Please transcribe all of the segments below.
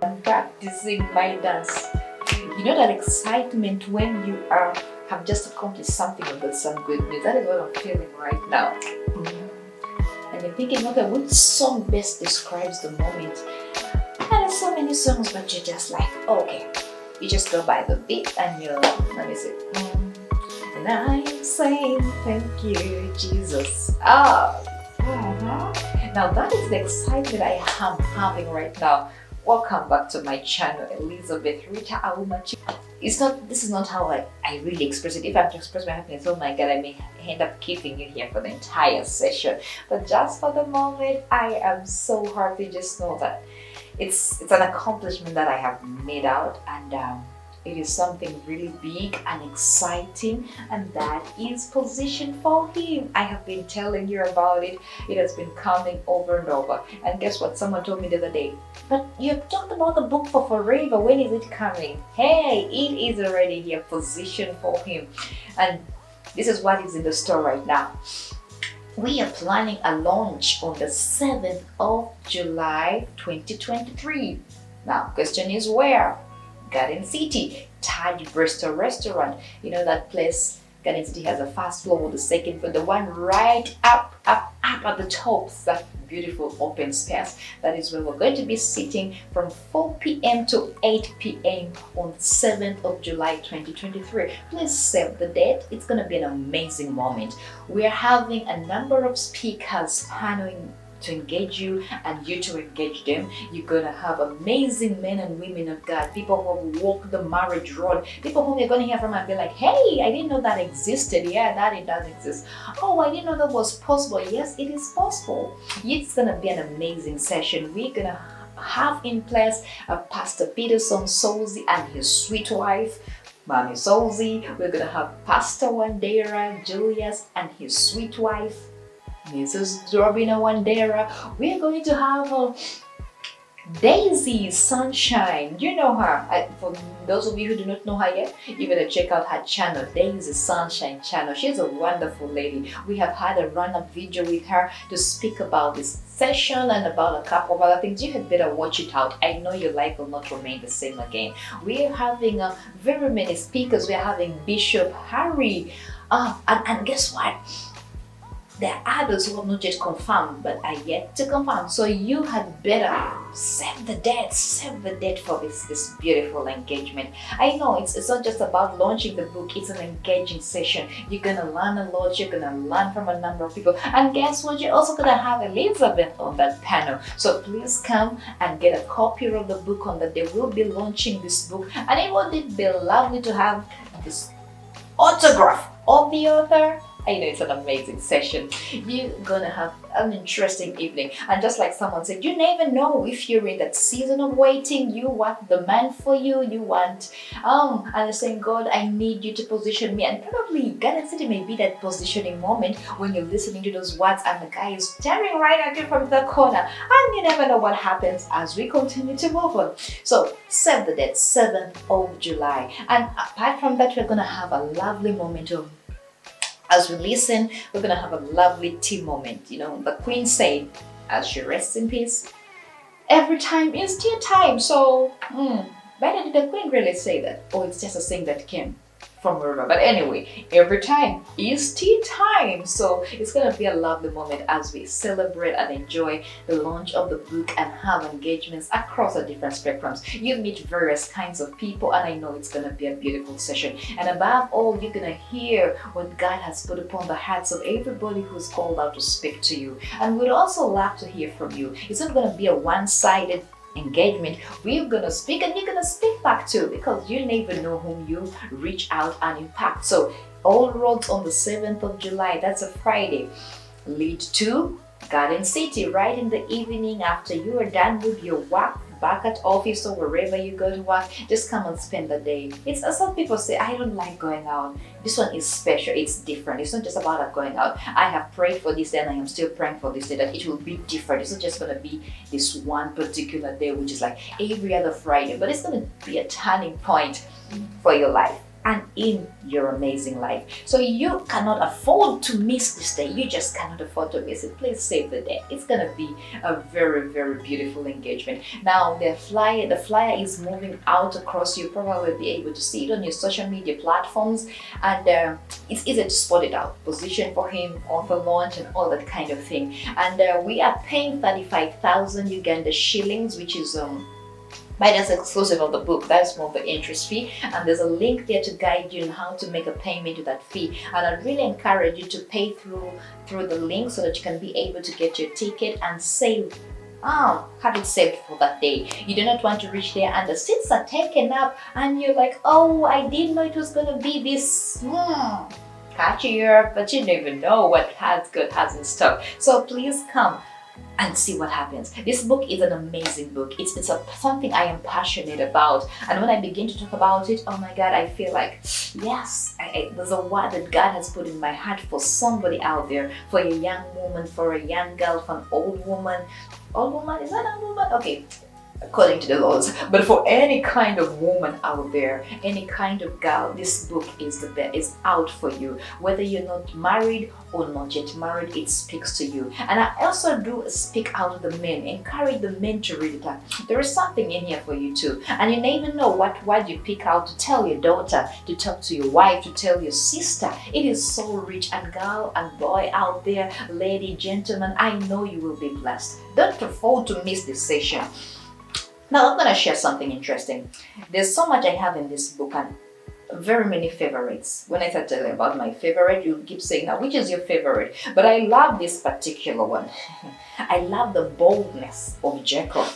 I'm practicing my dance. You know that excitement when you have just accomplished something or got some good news. That is what I'm feeling right now. And you're thinking, okay, which song best describes the moment? There's so many songs, but you're just like, okay. You just go by the beat and you're like, let me see. And I'm saying thank you, Jesus. Now that is the excitement I am having right now. Welcome back to my channel, Elizabeth Rita Awumachi. This is not how I really express it. If I have to express my happiness, oh my God, I may end up keeping you here for the entire session. But just for the moment, I am so happy. Just know that it's an accomplishment that I have made out, and it is something really big and exciting, and that is position for him. I have been telling you about it. It has been coming over and over. And guess what? Someone told me the other day, but you have talked about the book for forever. When is it coming? Hey, it is already here, position for him. And this is what is in the store right now. We are planning a launch on the 7th of July 2023. Now, question is where? Garden City, Taj Bristo restaurant. You know that place? Garden City has a first floor with the second floor, the one right up at the top. That beautiful open space. That is where we're going to be sitting from 4 p.m. to 8 p.m. on the 7th of July 2023. Please save the date. It's going to be an amazing moment. We are having a number of speakers paneling to engage you and you to engage them. You're gonna have amazing men and women of God, people who have walked the marriage road, people whom you're gonna hear from and be like, hey, I didn't know that existed. Yeah, that it does exist. Oh, I didn't know that was possible. Yes, it is possible. It's gonna be an amazing session. We're gonna have in place Pastor Peterson Solzi and his sweet wife, Mommy Solzi. We're gonna have Pastor Wandera Julius and his sweet wife, Mrs. Robina Wandera. We are going to have Daisy Sunshine. You know her. For those of you who do not know her yet, you better check out her channel, Daisy Sunshine channel. She's a wonderful lady. We have had a run-up video with her to speak about this session and about a couple of other things. You had better watch it out. I know your life will not remain the same again. We are having very many speakers. We are having Bishop Harry. And guess what? There are others who have not yet confirmed but are yet to confirm. So you had better save the date for this beautiful engagement. I know it's not just about launching the book, it's an engaging session. You're gonna learn a lot, you're gonna learn from a number of people. And guess what? You're also gonna have Elizabeth on that panel. So please come and get a copy of the book on that day. We'll be launching this book, and it would be lovely to have this autograph of the author. I know it's an amazing session. You're gonna have an interesting evening. And just like someone said, you never know if you're in that season of waiting, you want the man for you, you want, and you're saying, God, I need you to position me. And probably Garden City may be that positioning moment when you're listening to those words and the guy is staring right at you from the corner. And you never know what happens as we continue to move on. So save the date, 7th of July. And apart from that, we're gonna have a lovely moment of, as we listen, we're gonna have a lovely tea moment. You know, the Queen said, as she rests in peace, every time is tea time. So, why did the Queen really say that? Oh, it's just a saying that came from wherever. But anyway, every time is tea time. So it's gonna be a lovely moment as we celebrate and enjoy the launch of the book and have engagements across the different spectrums. You meet various kinds of people, and I know it's gonna be a beautiful session. And above all, you're gonna hear what God has put upon the hearts of everybody who's called out to speak to you. And we'd also love to hear from you. It's not gonna be a one-sided engagement. We're gonna speak and you're gonna speak back too, because you never know whom you reach out and impact. So all roads on the 7th of July, that's a Friday, lead to Garden City right in the evening after you are done with your work, back at office or wherever you go to work. Just come and spend the day. It's some people say, I don't like going out. This one is special, it's different. It's not just about going out. I have prayed for this day and I am still praying for this day that it will be different. It's not just going to be this one particular day which is like every other Friday, but it's going to be a turning point for your life. and in your amazing life. So you cannot afford to miss this day. You just cannot afford to miss it. Please save the date. It's gonna be a very, very beautiful engagement. Now the flyer is moving out across. You'll probably be able to see it on your social media platforms, and it's easy to spot it out. Position for him, author launch, and all that kind of thing. And we are paying 35,000 Uganda shillings, which is but that's exclusive of the book. That's more the interest fee, and there's a link there to guide you on how to make a payment to that fee. And I really encourage you to pay through the link so that you can be able to get your ticket and save. Have it saved for that day. You do not want to reach there and the seats are taken up and you're like, oh, I didn't know it was gonna be this catchier, but you never know what God has in stock. So please come and see what happens. This book is an amazing book. It's something I am passionate about, and when I begin to talk about it, oh my God, I feel like yes, there's a word that God has put in my heart for somebody out there, for a young woman, for a young girl, for an old woman. Old woman, is that a woman? Okay, according to the laws, but for any kind of woman out there, any kind of girl, this book is is out for you. Whether you're not married or not yet married, it speaks to you. And I also do speak out to the men, encourage the men to read it. There is something in here for you too, and you never know what word you pick out to tell your daughter, to talk to your wife, to tell your sister. It is so rich. And girl and boy out there, lady, gentleman, I know you will be blessed. Don't afford to miss this session. Now I'm going to share something interesting. There's so much I have in this book and very many favorites. When I start telling about my favorite, you'll keep saying, now which is your favorite? But I love this particular one. I love the boldness of Jacob.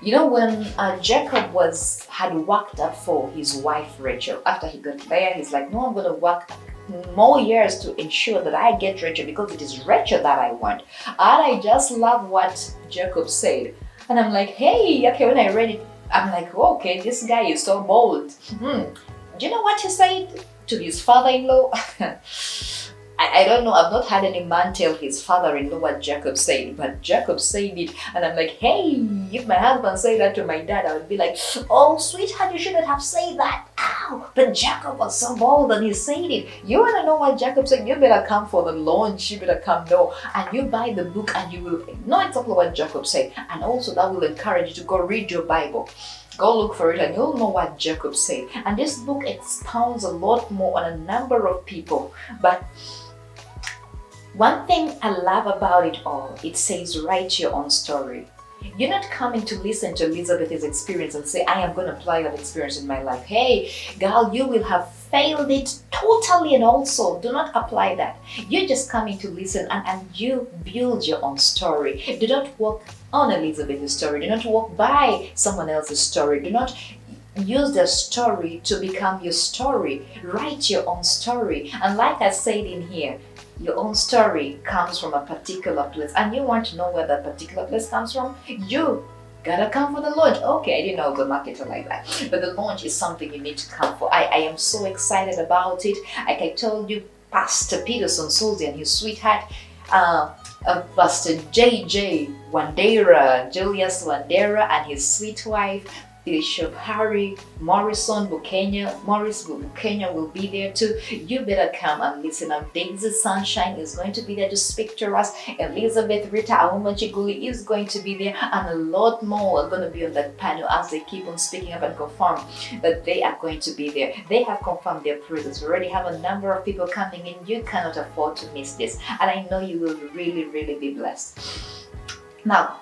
You know, when Jacob had worked up for his wife Rachel, after he got there, he's like, no, I'm going to work more years to ensure that I get Rachel, because it is Rachel that I want. And I just love what Jacob said. And I'm like, hey, okay, when I read it, I'm like, oh, okay, this guy is so bold. Do you know what he said to his father-in-law? I don't know, I've not had any man tell his father-in-law what Jacob said, but Jacob said it, and I'm like, hey, if my husband said that to my dad, I would be like, oh, sweetheart, you shouldn't have said that. Ow! But Jacob was so bold and he said it. You want to know what Jacob said? You better come for the launch, you better come now, and you buy the book and you will know exactly what Jacob said. And also that will encourage you to go read your Bible. Go look for it and you'll know what Jacob said. And this book expounds a lot more on a number of people, but one thing I love about it all, it says write your own story. You're not coming to listen to Elizabeth's experience and say, I am going to apply that experience in my life. Hey, girl, you will have failed it totally, and also do not apply that. You're just coming to listen and you build your own story. Do not walk on Elizabeth's story. Do not walk by someone else's story. Do not use their story to become your story. Write your own story. And like I said in here, your own story comes from a particular place, and you want to know where that particular place comes from, you gotta come for the launch. Okay, I didn't know the market like that, but the launch is something you need to come for. I am so excited about it. Like I told you, Pastor Peterson Susie and his sweetheart, Pastor JJ Wandera, Julius Wandera, and his sweet wife, Bishop Harry Morrison Bukenya, Morris Bukenya will be there too. You better come and listen up. Daisy Sunshine is going to be there to speak to us. Elizabeth Rita Awumachiguli is going to be there, and a lot more are going to be on that panel as they keep on speaking up and confirm that they are going to be there. They have confirmed their presence. We already have a number of people coming in. You cannot afford to miss this, and I know you will really, really be blessed. Now,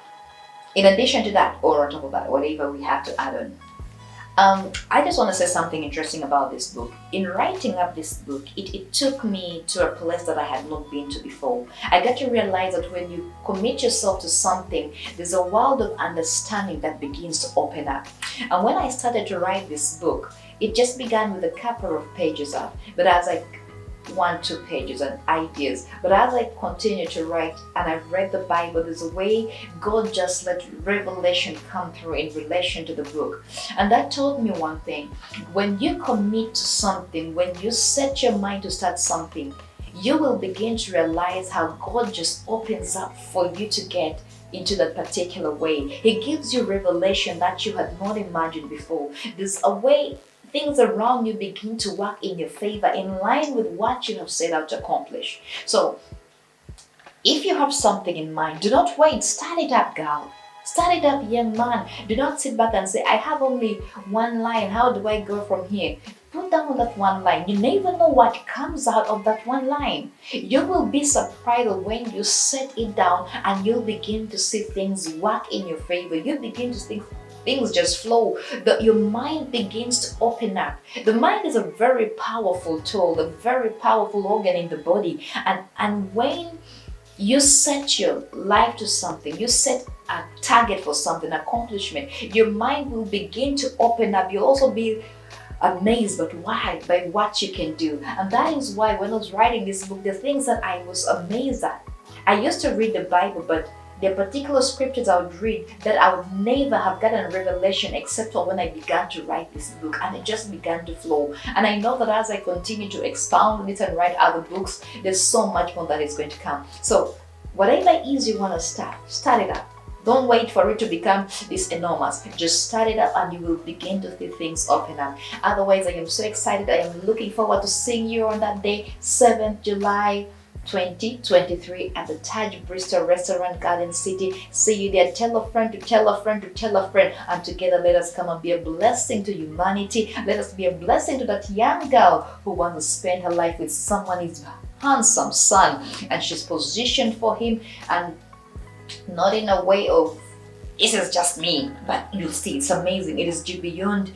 in addition to that, or on top of that, whatever we have to add on, I just want to say something interesting about this book. In writing up this book, it took me to a place that I had not been to before. I got to realize that when you commit yourself to something, there's a world of understanding that begins to open up. And when I started to write this book, it just began with a couple of pages up. But as I 1-2 pages and ideas, but as I continue to write and I've read the Bible, there's a way God just let revelation come through in relation to the book. And that told me one thing: when you commit to something, when you set your mind to start something, you will begin to realize how God just opens up for you to get into that particular way. He gives you revelation that you had not imagined before. There's a way things around you begin to work in your favor, in line with what you have set out to accomplish. So if you have something in mind, do not wait. Start it up, girl. Start it up, young man. Do not sit back and say, I have only one line. How do I go from here? Put down that one line. You never know what comes out of that one line. You will be surprised when you set it down and you'll begin to see things work in your favor. You begin to think things just flow. Your mind begins to open up. The mind is a very powerful tool, a very powerful organ in the body. And when you set your life to something, you set a target for something, accomplishment, your mind will begin to open up. You'll also be amazed by what you can do. And that is why when I was writing this book, the things that I was amazed at. I used to read the Bible, but there are particular scriptures I would read that I would never have gotten revelation except for when I began to write this book, and it just began to flow. And I know that as I continue to expound on it and write other books, there's so much more that is going to come. So whatever it is you want to start it up. Don't wait for it to become this enormous. Just start it up and you will begin to see things open up. Otherwise, I am so excited. I am looking forward to seeing you on that day, 7th July 2023 at the Taj Bristo Restaurant, Garden City. See you there. Tell a friend to tell a friend to tell a friend, and together let us come and be a blessing to humanity. Let us be a blessing to that young girl who wants to spend her life with someone, his handsome son, and she's positioned for him, and not in a way of this is just me, but you'll see it's amazing. It is beyond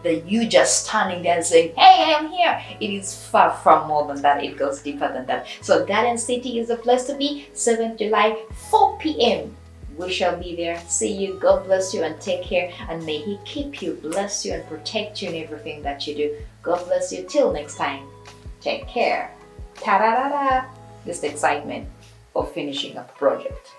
you just standing there and saying, hey, I am here. It is far, far more than that. It goes deeper than that. So Garden City is the place to be. 7th July, 4 p.m. We shall be there. See you. God bless you and take care. And may He keep you, bless you, and protect you in everything that you do. God bless you. Till next time. Take care. Ta-da-da-da. Just excitement of finishing up a project.